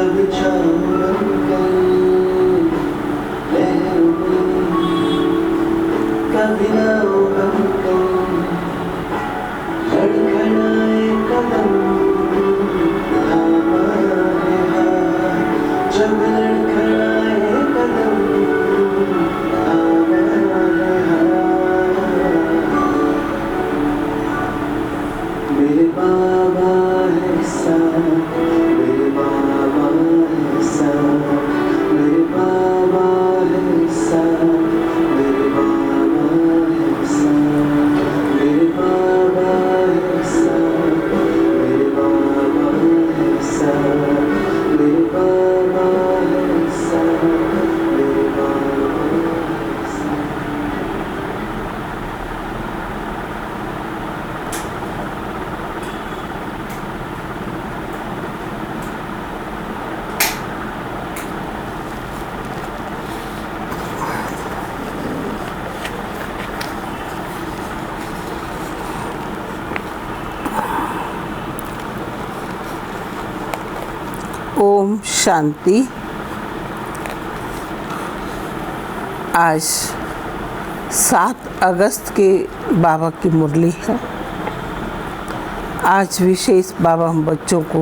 कभी छाँव बनकर लहरों में, कभी नाव बनकर लड़खड़ाए कदम हमारे हाथ, जब लड़खड़ाए कदम हमारे हाथ। मेरे बाबा है साथ, मेरे बाबा है साथ, मेरे बाबा है साथ, मेरे बाबा है साथ, मेरे बाबा है साथ, मेरे बाबा है साथ, मेरे बाबा है साथ, मेरे बाबा है साथ। ओम शांति। आज 7 अगस्त के बाबा की मुरली है। आज विशेष बाबा हम बच्चों को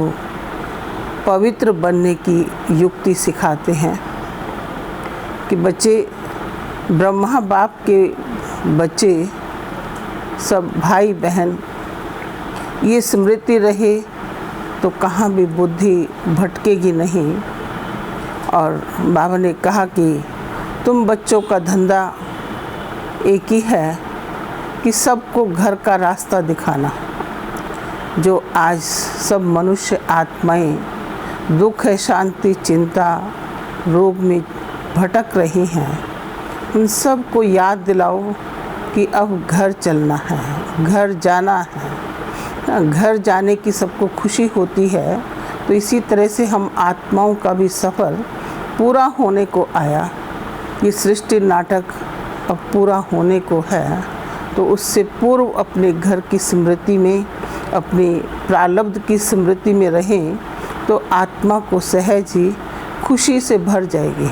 पवित्र बनने की युक्ति सिखाते हैं कि बच्चे ब्रह्मा बाप के बच्चे सब भाई बहन, ये स्मृति रहे तो कहाँ भी बुद्धि भटकेगी नहीं। और बाबा ने कहा कि तुम बच्चों का धंधा एक ही है कि सबको घर का रास्ता दिखाना। जो आज सब मनुष्य आत्माएं दुख है, शांति, चिंता, रोग में भटक रही हैं, उन सब को याद दिलाओ कि अब घर चलना है, घर जाना है। घर जाने की सबको खुशी होती है, तो इसी तरह से हम आत्माओं का भी सफ़र पूरा होने को आया। ये सृष्टि नाटक अब पूरा होने को है, तो उससे पूर्व अपने घर की स्मृति में, अपनी प्रारब्ध की स्मृति में रहें तो आत्मा को सहज ही खुशी से भर जाएगी।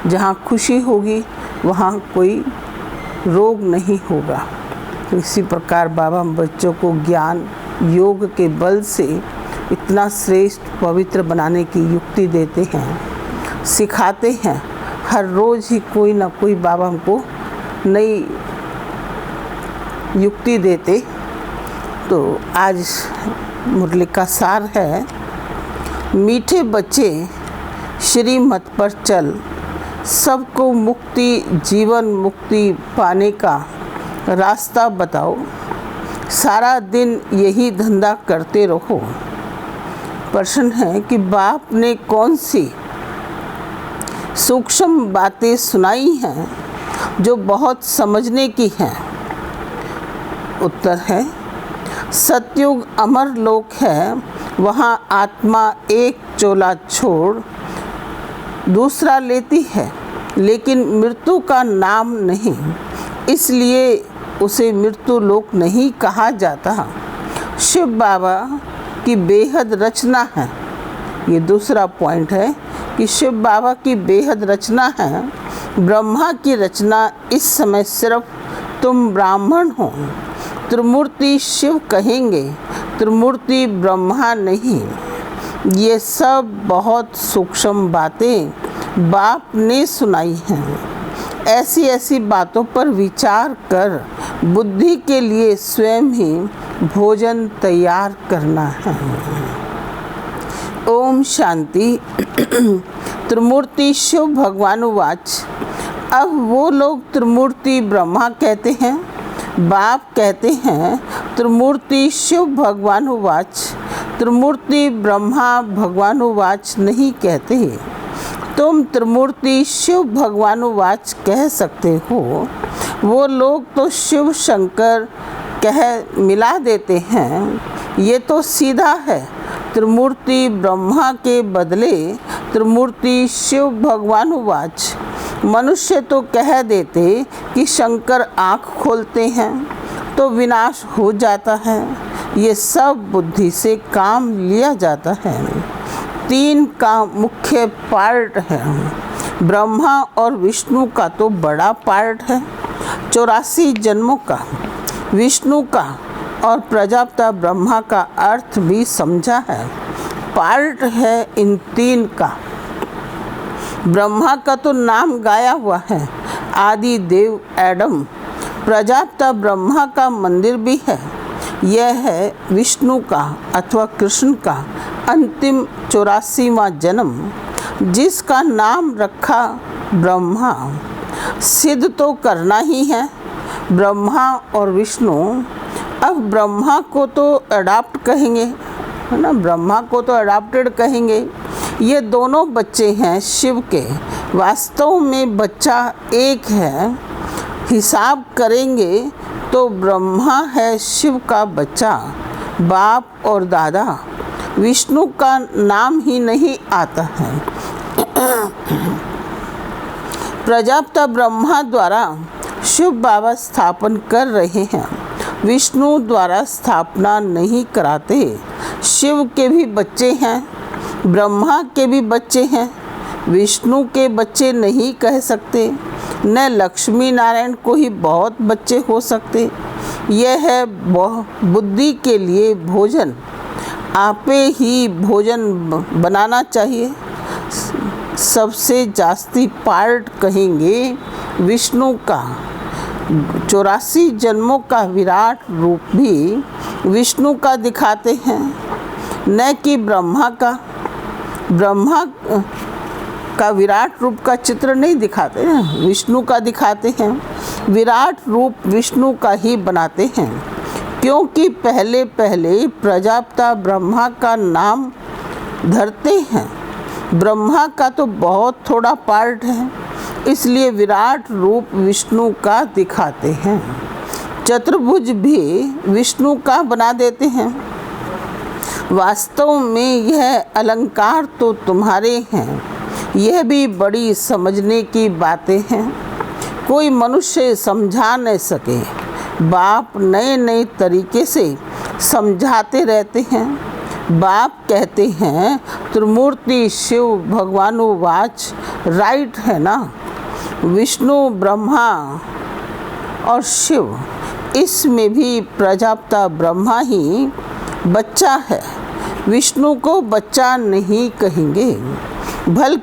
जहाँ खुशी होगी वहाँ कोई रोग नहीं होगा। तो इसी प्रकार बाबा हम बच्चों को ज्ञान योग के बल से इतना श्रेष्ठ पवित्र बनाने की युक्ति देते हैं, सिखाते हैं। हर रोज़ ही कोई ना कोई बाबा हमको नई युक्ति देते। तो आज मुरली का सार है, मीठे बच्चे श्रीमत पर चल, सबको मुक्ति जीवन मुक्ति पाने का रास्ता बताओ, सारा दिन यही धंधा करते रहो। प्रश्न है कि बाप ने कौन सी सूक्ष्म बातें सुनाई हैं जो बहुत समझने की हैं? उत्तर है, सतयुग अमर लोक है, वहाँ आत्मा एक चोला छोड़ दूसरा लेती है, लेकिन मृत्यु का नाम नहीं, इसलिए उसे मृत्यु लोक नहीं कहा जाता। शिव बाबा की बेहद रचना है। ये दूसरा पॉइंट है कि शिव बाबा की बेहद रचना है। ब्रह्मा की रचना इस समय सिर्फ तुम ब्राह्मण हो। त्रिमूर्ति शिव कहेंगे, त्रिमूर्ति ब्रह्मा नहीं। ये सब बहुत सूक्ष्म बातें बाप ने सुनाई हैं। ऐसी ऐसी बातों पर विचार कर बुद्धि के लिए स्वयं ही भोजन तैयार करना है। ओम शांति। त्रिमूर्ति शिव भगवानुवाच। अब वो लोग त्रिमूर्ति ब्रह्मा कहते हैं, बाप कहते हैं त्रिमूर्ति शिव भगवानुवाच, त्रिमूर्ति ब्रह्मा भगवानुवाच नहीं कहते। तुम त्रिमूर्ति शिव भगवानुवाच कह सकते हो, वो लोग तो शिव शंकर कह मिला देते हैं। ये तो सीधा है, त्रिमूर्ति ब्रह्मा के बदले त्रिमूर्ति शिव भगवानुवाच। मनुष्य तो कह देते कि शंकर आँख खोलते हैं तो विनाश हो जाता है। ये सब बुद्धि से काम लिया जाता है। तीन का मुख्य पार्ट है। ब्रह्मा और विष्णु का तो बड़ा पार्ट है 84 जन्मों का। विष्णु का और प्रजापिता ब्रह्मा का अर्थ भी समझा है। पार्ट है इन तीन का। ब्रह्मा का तो नाम गाया हुआ है, आदि देव एडम। प्रजापिता ब्रह्मा का मंदिर भी है। यह है विष्णु का अथवा कृष्ण का अंतिम 84वां जन्म, जिसका नाम रखा ब्रह्मा। सिद्ध तो करना ही है ब्रह्मा और विष्णु। अब ब्रह्मा को तो अडॉप्ट कहेंगे, है ना, ब्रह्मा को तो अडॉप्टेड कहेंगे। ये दोनों बच्चे हैं शिव के। वास्तव में बच्चा एक है। हिसाब करेंगे तो ब्रह्मा है शिव का बच्चा, बाप और दादा। विष्णु का नाम ही नहीं आता है। प्रजापिता ब्रह्मा द्वारा शिव बाबा स्थापन कर रहे हैं, विष्णु द्वारा स्थापना नहीं कराते। शिव के भी बच्चे हैं, ब्रह्मा के भी बच्चे हैं, विष्णु के बच्चे नहीं कह सकते। न लक्ष्मी नारायण को ही बहुत बच्चे हो सकते। यह है बुद्धि के लिए भोजन। आपे ही भोजन बनाना चाहिए। सबसे जास्ती पार्ट कहेंगे विष्णु का। 84 जन्मों का विराट रूप भी विष्णु का दिखाते हैं, न कि ब्रह्मा का। ब्रह्मा का विराट रूप का चित्र नहीं दिखाते हैं, विष्णु का दिखाते हैं। विराट रूप विष्णु का ही बनाते हैं, क्योंकि पहले पहले प्रजापिता ब्रह्मा का नाम धरते हैं। ब्रह्मा का तो बहुत थोड़ा पार्ट है, इसलिए विराट रूप विष्णु का दिखाते हैं। चतुर्भुज भी विष्णु का बना देते हैं। वास्तव में यह अलंकार तो तुम्हारे हैं। यह भी बड़ी समझने की बातें हैं, कोई मनुष्य समझा न सके। बाप नए नए तरीके से समझाते रहते हैं। बाप कहते हैं त्रिमूर्ति शिव भगवानुवाच, राइट है ना। विष्णु ब्रह्मा और शिव, इसमें भी प्रजापिता ब्रह्मा ही बच्चा है। विष्णु को बच्चा नहीं कहेंगे। भल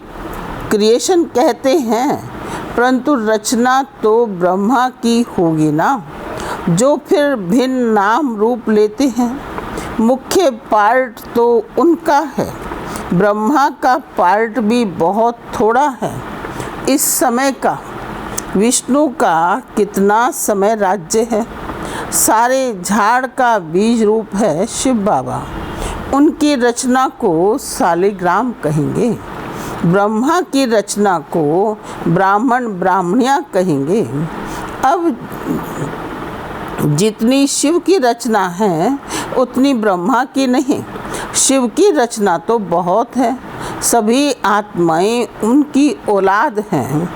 क्रिएशन कहते हैं, परंतु रचना तो ब्रह्मा की होगी ना, जो फिर भिन्न नाम रूप लेते हैं। मुख्य पार्ट तो उनका है। ब्रह्मा का पार्ट भी बहुत थोड़ा है इस समय का। विष्णु का कितना समय राज्य है। सारे झाड़ का बीज रूप है शिव बाबा। उनकी रचना को शालिग्राम कहेंगे। ब्रह्मा की रचना को ब्राह्मण ब्राह्मणियाँ कहेंगे। अब जितनी शिव की रचना है उतनी ब्रह्मा की नहीं। शिव की रचना तो बहुत है, सभी आत्माएं उनकी औलाद हैं।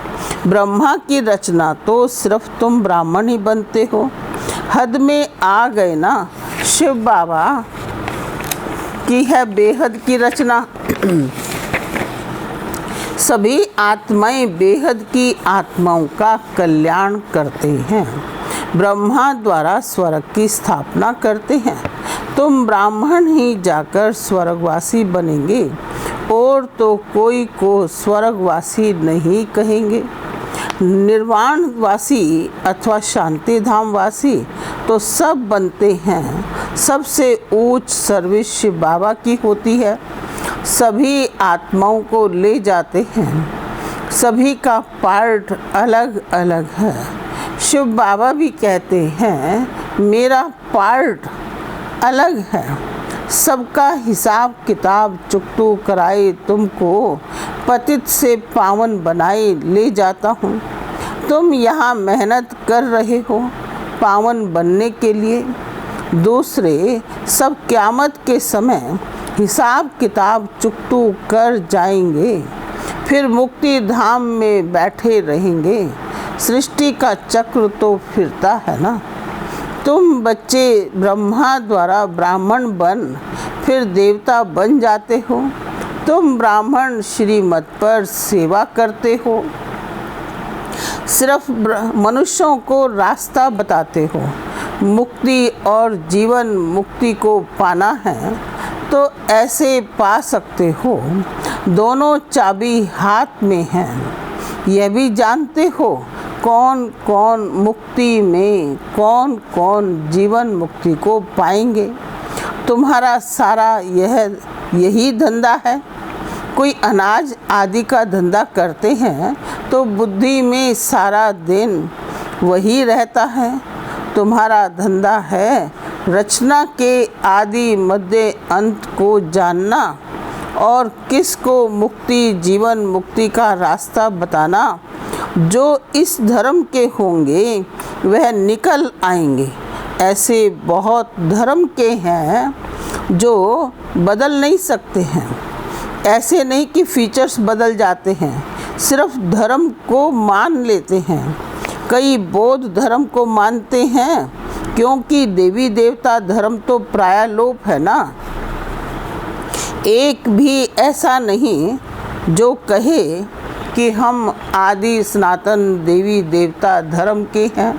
ब्रह्मा की रचना तो सिर्फ तुम ब्राह्मण ही बनते हो। हद में आ गए ना। शिव बाबा की है बेहद की रचना। सभी आत्माएं बेहद की आत्माओं का कल्याण करते हैं। ब्रह्मा द्वारा स्वर्ग की स्थापना करते हैं। तुम ब्राह्मण ही जाकर स्वर्गवासी बनेंगे, और तो कोई को स्वर्गवासी नहीं कहेंगे। निर्वाणवासी अथवा शांति धाम वासी तो सब बनते हैं। सबसे ऊंच सर्विस शिव बाबा की होती है। सभी आत्माओं को ले जाते हैं। सभी का पार्ट अलग अलग है। शिव बाबा भी कहते हैं मेरा पार्ट अलग है। सबका हिसाब किताब चुकतू कराए तुमको पतित से पावन बनाए ले जाता हूँ। तुम यहाँ मेहनत कर रहे हो पावन बनने के लिए। दूसरे सब क़यामत के समय हिसाब किताब चुकतू कर जाएंगे, फिर मुक्ति धाम में बैठे रहेंगे। सृष्टि का चक्र तो फिरता है ना। तुम बच्चे ब्रह्मा द्वारा ब्राह्मण बन फिर देवता बन जाते हो। तुम ब्राह्मण श्रीमत पर सेवा करते हो, सिर्फ मनुष्यों को रास्ता बताते हो। मुक्ति और जीवन मुक्ति को पाना है तो ऐसे पा सकते हो। दोनों चाबी हाथ में हैं। यह भी जानते हो कौन कौन मुक्ति में, कौन कौन जीवन मुक्ति को पाएंगे। तुम्हारा सारा यही धंधा है। कोई अनाज आदि का धंधा करते हैं तो बुद्धि में सारा दिन वही रहता है। तुम्हारा धंधा है रचना के आदि मध्य अंत को जानना और किसको मुक्ति जीवन मुक्ति का रास्ता बताना। जो इस धर्म के होंगे वह निकल आएंगे। ऐसे बहुत धर्म के हैं जो बदल नहीं सकते हैं। ऐसे नहीं कि फीचर्स बदल जाते हैं, सिर्फ धर्म को मान लेते हैं। कई बौद्ध धर्म को मानते हैं क्योंकि देवी देवता धर्म तो प्राय लोप है ना। एक भी ऐसा नहीं जो कहे कि हम आदि सनातन देवी देवता धर्म के हैं।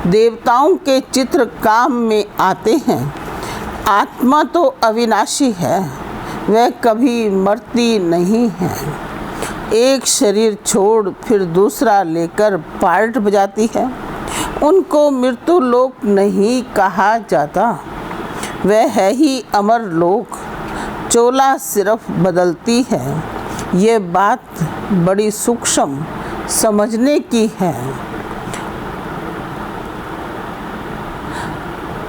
देवताओं के चित्र काम में आते हैं। आत्मा तो अविनाशी है, वह कभी मरती नहीं है। एक शरीर छोड़ फिर दूसरा लेकर पार्ट बजाती है। उनको मृत्यु लोक नहीं कहा जाता, वह है ही अमर लोक। चोला सिर्फ बदलती है। ये बात बड़ी सूक्ष्म समझने की है।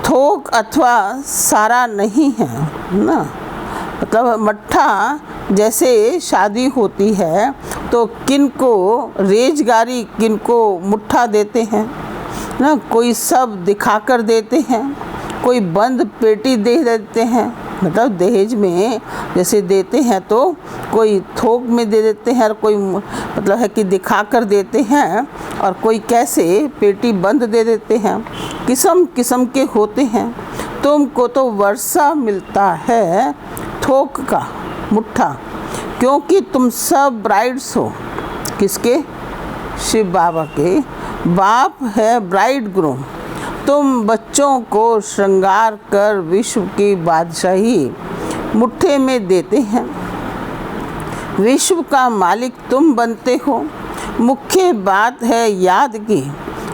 थोक अथवा सारा नहीं है ना। मतलब मट्ठा जैसे शादी होती है तो किनको रेजगारी किनको मुट्ठा देते हैं ना। कोई सब दिखा कर देते हैं, कोई बंद पेटी दे देते हैं। मतलब दहेज में जैसे देते हैं तो कोई थोक में दे देते हैं और कोई मतलब है कि दिखा कर देते हैं, और कोई कैसे पेटी बंद दे देते हैं। किस्म किस्म के होते हैं। तुमको तो वर्षा मिलता है थोक का मुट्ठा, क्योंकि तुम सब ब्राइड्स हो। किसके? शिव बाबा के। बाप है ब्राइड ग्रूम। तुम बच्चों को श्रृंगार कर विश्व की बादशाही मुट्ठे में देते हैं। विश्व का मालिक तुम बनते हो। मुख्य बात है याद की।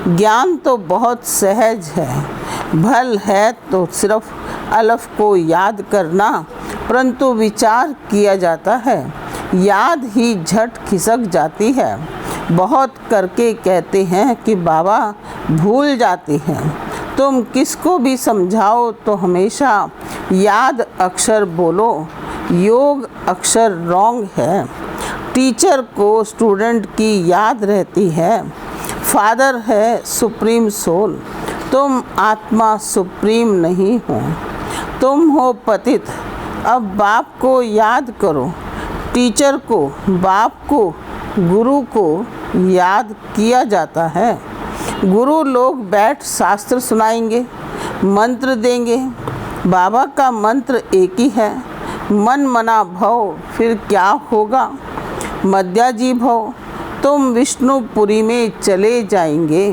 ज्ञान तो बहुत सहज है। भल है तो सिर्फ अलफ को याद करना, परंतु विचार किया जाता है। याद ही झट खिसक जाती है। बहुत करके कहते हैं कि बाबा भूल जाते हैं। तुम किसको भी समझाओ तो हमेशा याद अक्षर बोलो। योग अक्षर रॉन्ग है। टीचर को स्टूडेंट की याद रहती है। फादर है सुप्रीम सोल। तुम आत्मा सुप्रीम नहीं हो। तुम हो पतित। अब बाप को याद करो। टीचर को, बाप को, गुरु को याद किया जाता है। गुरु लोग बैठ शास्त्र सुनाएंगे, मंत्र देंगे। बाबा का मंत्र एक ही है, मन मना भव। फिर क्या होगा? मध्याजी भव। तुम विष्णुपुरी में चले जाएंगे।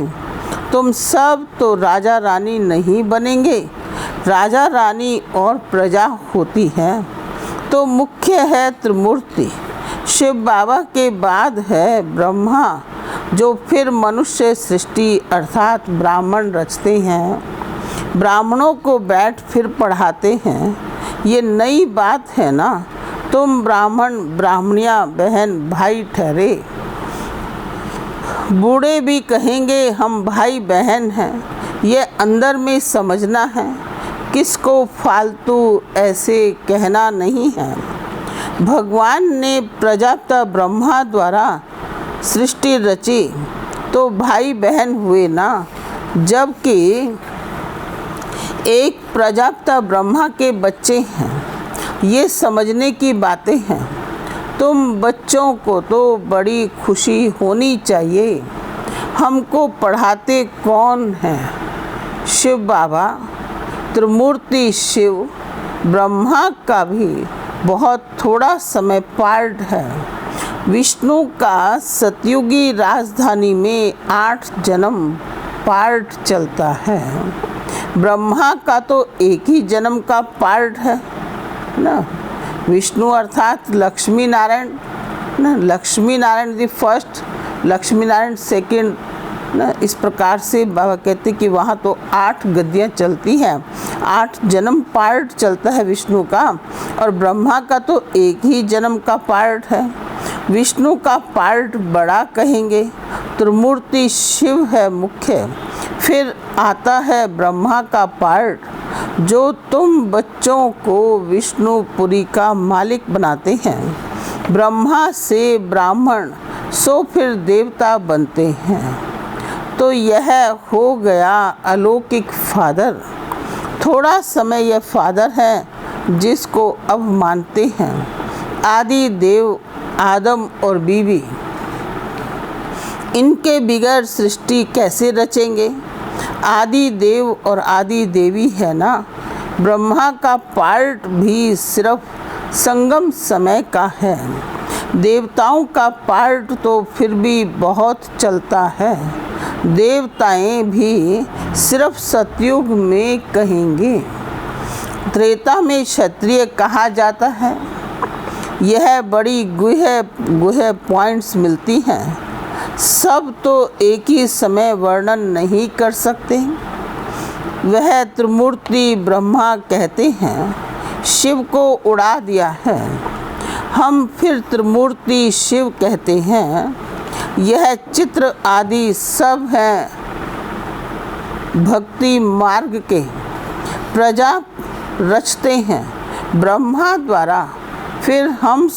तुम सब तो राजा रानी नहीं बनेंगे। राजा रानी और प्रजा होती है। तो मुख्य है त्रिमूर्ति। शिव बाबा के बाद है ब्रह्मा, जो फिर मनुष्य सृष्टि अर्थात ब्राह्मण रचते हैं। ब्राह्मणों को बैठ फिर पढ़ाते हैं। ये नई बात है ना। तुम ब्राह्मण ब्राह्मणियाँ बहन भाई ठहरे। बूढ़े भी कहेंगे हम भाई बहन हैं। ये अंदर में समझना है। किसको फालतू ऐसे कहना नहीं है। भगवान ने प्रजापिता ब्रह्मा द्वारा सृष्टि रची तो भाई बहन हुए ना। जबकि एक प्रजापिता ब्रह्मा के बच्चे हैं। ये समझने की बातें हैं। तुम बच्चों को तो बड़ी खुशी होनी चाहिए। हमको पढ़ाते कौन हैं? शिव बाबा। त्रिमूर्ति शिव ब्रह्मा का भी बहुत थोड़ा समय पार्ट है। विष्णु का सतयुगी राजधानी में 8 जन्म पार्ट चलता है। ब्रह्मा का तो एक ही जन्म का पार्ट है ना। विष्णु अर्थात लक्ष्मी नारायण ना, Lakshmi Narayan the first, Lakshmi Narayan second ना। इस प्रकार से बाबा कहते कि वहाँ तो 8 गद्दियाँ चलती हैं, 8 जन्म पार्ट चलता है विष्णु का, और ब्रह्मा का तो एक ही जन्म का पार्ट है। विष्णु का पार्ट बड़ा कहेंगे, त्रिमूर्ति शिव है मुख्य, फिर आता है ब्रह्मा का पार्ट, जो तुम बच्चों को विष्णुपुरी का मालिक बनाते हैं। ब्रह्मा से ब्राह्मण, सो फिर देवता बनते हैं। तो यह हो गया अलौकिक फादर। थोड़ा समय यह फादर है जिसको अब मानते हैं। आदि देव आदम और बीवी, इनके बिगैर सृष्टि कैसे रचेंगे। आदि देव और आदि देवी है ना। ब्रह्मा का पार्ट भी सिर्फ संगम समय का है। देवताओं का पार्ट तो फिर भी बहुत चलता है। देवताएं भी सिर्फ सतयुग में कहेंगे। त्रेता में क्षत्रिय कहा जाता है। यह बड़ी गुहे पॉइंट्स मिलती हैं। सब तो एक ही समय वर्णन नहीं कर सकते। वह त्रिमूर्ति ब्रह्मा कहते हैं, शिव को उड़ा दिया है। हम फिर त्रिमूर्ति शिव कहते हैं। यह चित्र आदि सब हैं भक्ति मार्ग के। प्रजा रचते हैं ब्रह्मा द्वारा, फिर हम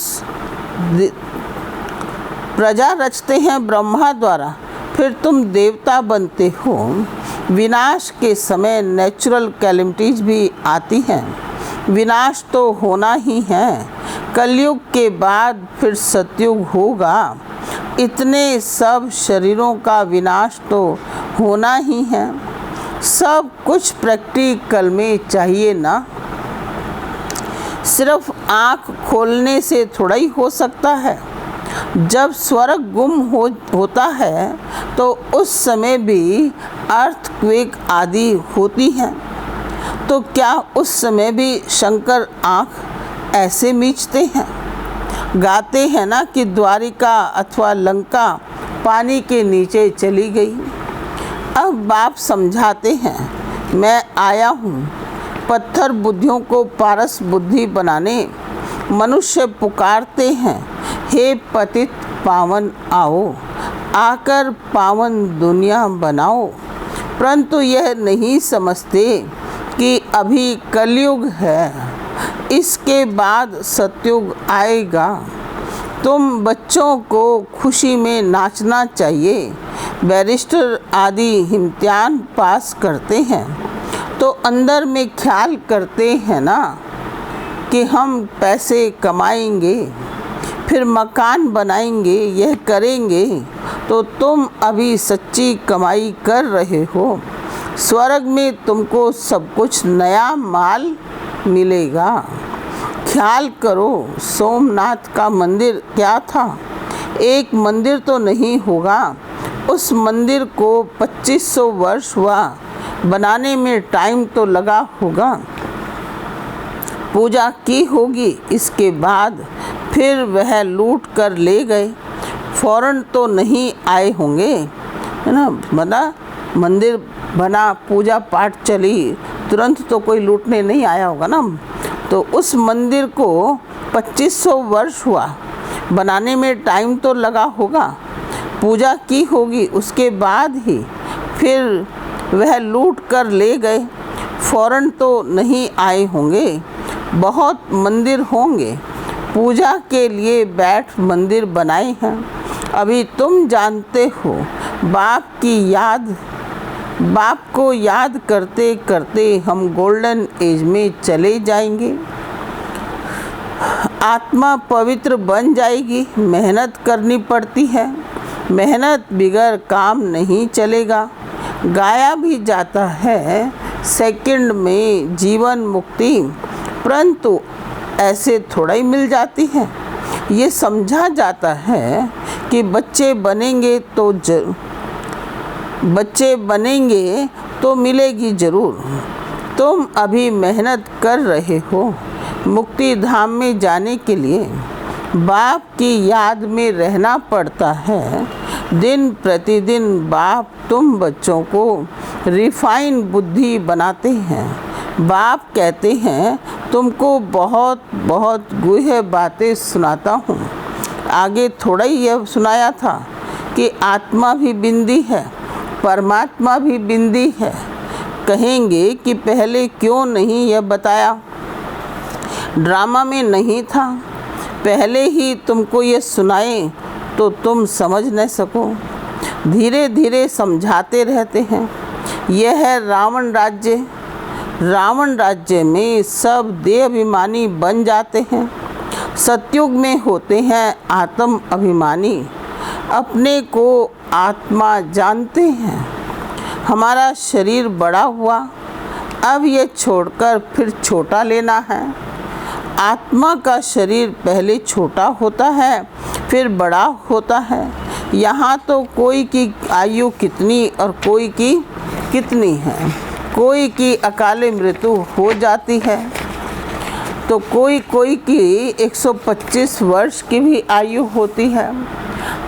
प्रजा रचते हैं ब्रह्मा द्वारा, फिर तुम देवता बनते हो। विनाश के समय नेचुरल कैलेमिटीज भी आती हैं। विनाश तो होना ही है। कलयुग के बाद फिर सतयुग होगा। इतने सब शरीरों का विनाश तो होना ही है। सब कुछ प्रैक्टिकल में चाहिए ना। सिर्फ आँख खोलने से थोड़ा ही हो सकता है। जब स्वर्ग गुम होता है तो उस समय भी अर्थक्वेक आदि होती हैं। तो क्या उस समय भी शंकर आँख ऐसे मीचते हैं। गाते हैं ना कि द्वारिका अथवा लंका पानी के नीचे चली गई। अब बाप समझाते हैं, मैं आया हूँ पत्थर बुद्धियों को पारस बुद्धि बनाने। मनुष्य पुकारते हैं, हे पतित पावन आओ, आकर पावन दुनिया बनाओ। परंतु यह नहीं समझते कि अभी कलयुग है, इसके बाद सतयुग आएगा। तुम बच्चों को खुशी में नाचना चाहिए। बैरिस्टर आदि इम्तिहान पास करते हैं तो अंदर में ख्याल करते हैं ना कि हम पैसे कमाएंगे, फिर मकान बनाएंगे, यह करेंगे। तो तुम अभी सच्ची कमाई कर रहे हो। स्वर्ग में तुमको सब कुछ नया माल मिलेगा। ख्याल करो, सोमनाथ का मंदिर क्या था। एक मंदिर तो नहीं होगा। उस मंदिर को 2500 वर्ष हुआ बनाने में, टाइम तो लगा होगा। पूजा की होगी, इसके बाद फिर वह लूट कर ले गए। फौरन तो नहीं आए होंगे, है ना। बना मंदिर बना, पूजा पाठ चली, तुरंत तो कोई लूटने नहीं आया होगा ना। तो उस मंदिर को 2500 वर्ष हुआ बनाने में, टाइम तो लगा होगा। पूजा की होगी, उसके बाद ही फिर वह लूट कर ले गए। फौरन तो नहीं आए होंगे, बहुत मंदिर होंगे। पूजा के लिए बैठ मंदिर बनाए हैं। अभी तुम जानते हो, बाप को याद करते करते हम गोल्डन एज में चले जाएंगे। आत्मा पवित्र बन जाएगी। मेहनत करनी पड़ती है, मेहनत बिगैर काम नहीं चलेगा। गाया भी जाता है सेकंड में जीवन मुक्ति, परंतु ऐसे थोड़ा ही मिल जाती है। ये समझा जाता है कि बच्चे बनेंगे तो मिलेगी ज़रूर। तुम अभी मेहनत कर रहे हो मुक्ति धाम में जाने के लिए। बाप की याद में रहना पड़ता है। दिन प्रतिदिन बाप तुम बच्चों को रिफाइन बुद्धि बनाते हैं। बाप कहते हैं तुमको बहुत बहुत गूढ़ बातें सुनाता हूँ। आगे थोड़ा ही यह सुनाया था कि आत्मा भी बिंदी है, परमात्मा भी बिंदी है। कहेंगे कि पहले क्यों नहीं यह बताया, ड्रामा में नहीं था। पहले ही तुमको ये सुनाए तो तुम समझ न सको। धीरे धीरे समझाते रहते हैं। यह है रावण राज्य। रावण राज्य में सब देह अभिमानी बन जाते हैं। सतयुग में होते हैं आत्म अभिमानी, अपने को आत्मा जानते हैं। हमारा शरीर बड़ा हुआ, अब ये छोड़कर फिर छोटा लेना है। आत्मा का शरीर पहले छोटा होता है फिर बड़ा होता है। यहाँ तो कोई की आयु कितनी और कोई की कितनी है। कोई की अकाले मृत्यु हो जाती है तो कोई की 125 वर्ष की भी आयु होती है।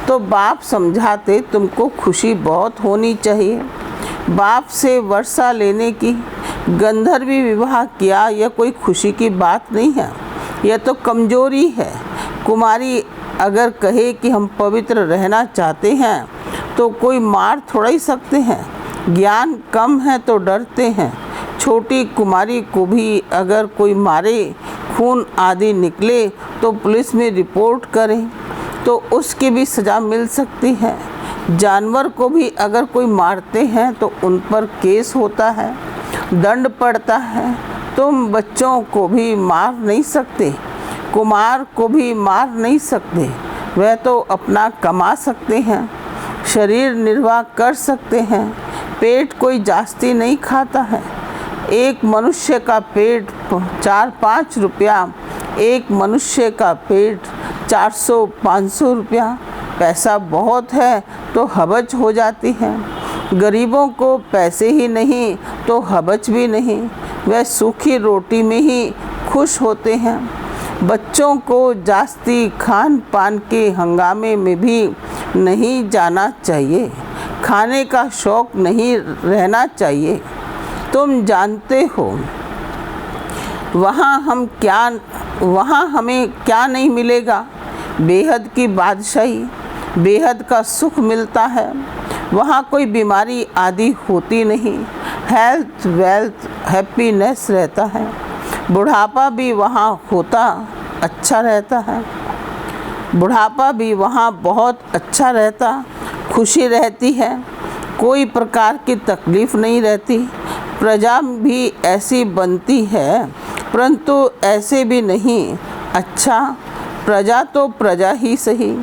तो बाप समझाते तुमको खुशी बहुत होनी चाहिए। बाप से वर्षा लेने की, गंधर्वी विवाह किया, यह कोई खुशी की बात नहीं है, यह तो कमजोरी है। कुमारी अगर कहे कि हम पवित्र रहना चाहते हैं तो कोई मार थोड़ा ही सकते हैं। ज्ञान कम है तो डरते हैं। छोटी कुमारी को भी अगर कोई मारे, खून आदि निकले तो पुलिस में रिपोर्ट करें तो उसकी भी सज़ा मिल सकती है। जानवर को भी अगर कोई मारते हैं तो उन पर केस होता है, दंड पड़ता है। तुम बच्चों को भी मार नहीं सकते, कुमार को भी मार नहीं सकते। वह तो अपना कमा सकते हैं, शरीर निर्वाह कर सकते हैं। पेट कोई जास्ती नहीं खाता है। एक मनुष्य का पेट 4-5 रुपया, एक मनुष्य का पेट 400-500 रुपया। पैसा बहुत है तो हबच हो जाती है। गरीबों को पैसे ही नहीं तो हबच भी नहीं, वह सूखी रोटी में ही खुश होते हैं। बच्चों को जास्ती खान पान के हंगामे में भी नहीं जाना चाहिए। खाने का शौक नहीं रहना चाहिए। तुम जानते हो वहाँ हमें क्या नहीं मिलेगा। बेहद की बादशाही, बेहद का सुख मिलता है। वहाँ कोई बीमारी आदि होती नहीं। हेल्थ, वेल्थ, हैप्पीनेस रहता है। बुढ़ापा भी वहाँ होता अच्छा रहता है। बुढ़ापा भी वहाँ बहुत अच्छा रहता, खुशी रहती है, कोई प्रकार की तकलीफ़ नहीं रहती। प्रजा भी ऐसी बनती है, परंतु ऐसे भी नहीं। अच्छा, प्रजा तो प्रजा ही सही,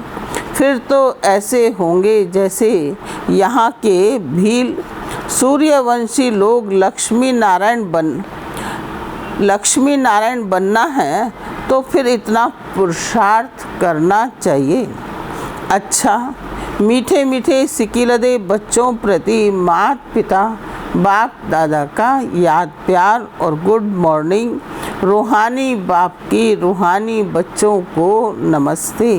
फिर तो ऐसे होंगे जैसे यहाँ के भील सूर्यवंशी लोग। लक्ष्मी नारायण बनना है तो फिर इतना पुरुषार्थ करना चाहिए। अच्छा, मीठे मीठे सिकिलदे बच्चों प्रति माता पिता बाप दादा का याद प्यार और गुड मॉर्निंग। रूहानी बाप की रूहानी बच्चों को नमस्ते।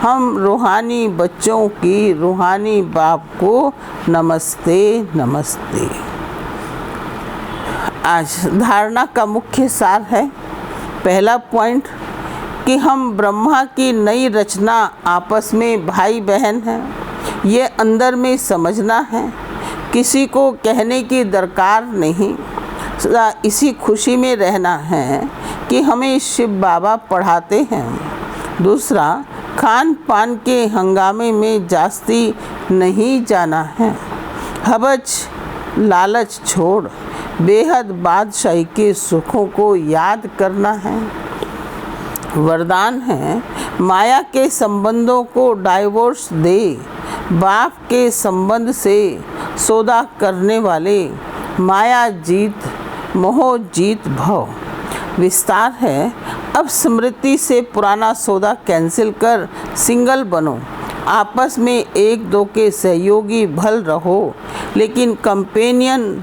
हम रूहानी बच्चों की रूहानी बाप को नमस्ते नमस्ते। आज धारणा का मुख्य सार है। पहला पॉइंट कि हम ब्रह्मा की नई रचना, आपस में भाई बहन हैं। ये अंदर में समझना है, किसी को कहने की दरकार नहीं। सदा इसी खुशी में रहना है कि हमें शिव बाबा पढ़ाते हैं। दूसरा, खान पान के हंगामे में जास्ती नहीं जाना है। हबच लालच छोड़ बेहद बादशाही के सुखों को याद करना है। वरदान है, माया के संबंधों को डाइवोर्स दे। बाप के संबंध से सौदा करने वाले माया जीत मोह जीत भव। विस्तार है, अब स्मृति से पुराना सौदा कैंसिल कर सिंगल बनो। आपस में एक दो के सहयोगी भल रहो, लेकिन कंपेनियन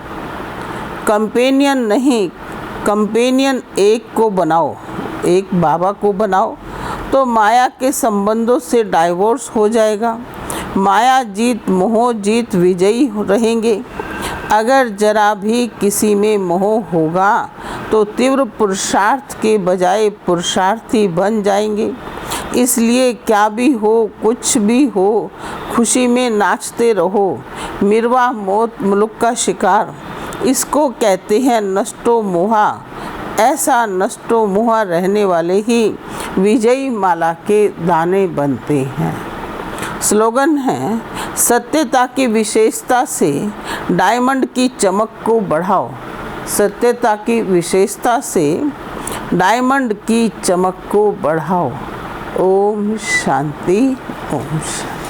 नहीं, कंपेनियन एक को बनाओ, एक बाबा को बनाओ। तो माया के संबंधों से डाइवोर्स हो जाएगा। माया जीत मोह जीत विजयी रहेंगे। अगर जरा भी किसी में मोह होगा तो तीव्र पुरुषार्थ के बजाय पुरुषार्थी बन जाएंगे। इसलिए क्या भी हो, कुछ भी हो, खुशी में नाचते रहो। मिरवा मौत मुल्क का शिकार, इसको कहते हैं नष्टो मोहा। ऐसा नष्टो मोहा रहने वाले ही विजयी माला के दाने बनते हैं। स्लोगन है, सत्यता की विशेषता से डायमंड की चमक को बढ़ाओ। सत्यता की विशेषता से डायमंड की चमक को बढ़ाओ। ओम शांति, ओम शांति।